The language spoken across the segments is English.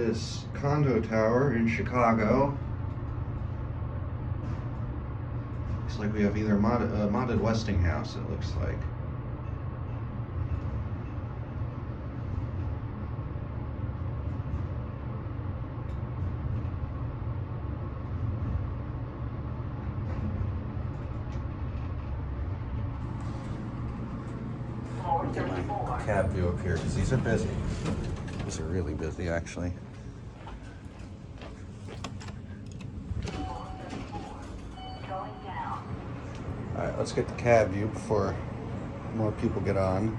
this condo tower in Chicago. Looks like we have either modded Westinghouse, it looks like. Get my cab view up here because these are busy. These are really busy, actually. Alright, let's get the cab view before more people get on.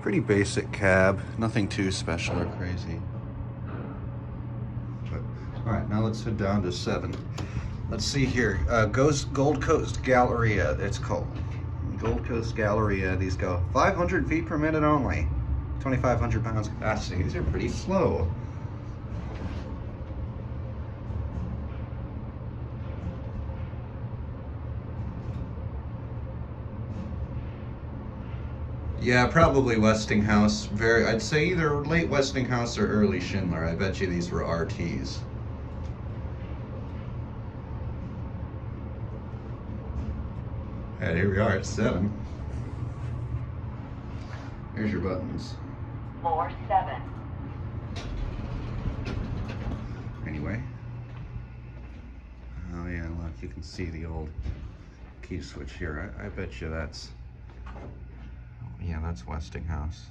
Pretty basic cab, nothing too special or crazy. Alright, now let's head down to 7. Let's see here. Gold Coast Galleria, it's called. Gold Coast Galleria. These go 500 feet per minute only. 2,500 pounds capacity. These are pretty slow. Yeah, probably Westinghouse. I'd say either late Westinghouse or early Schindler. I bet you these were RTs. And here we are at 7. Here's your buttons. Floor 7. Anyway. Oh yeah, look, you can see the old key switch here. I bet you that's, yeah, that's Westinghouse.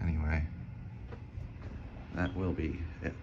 Anyway, that will be it.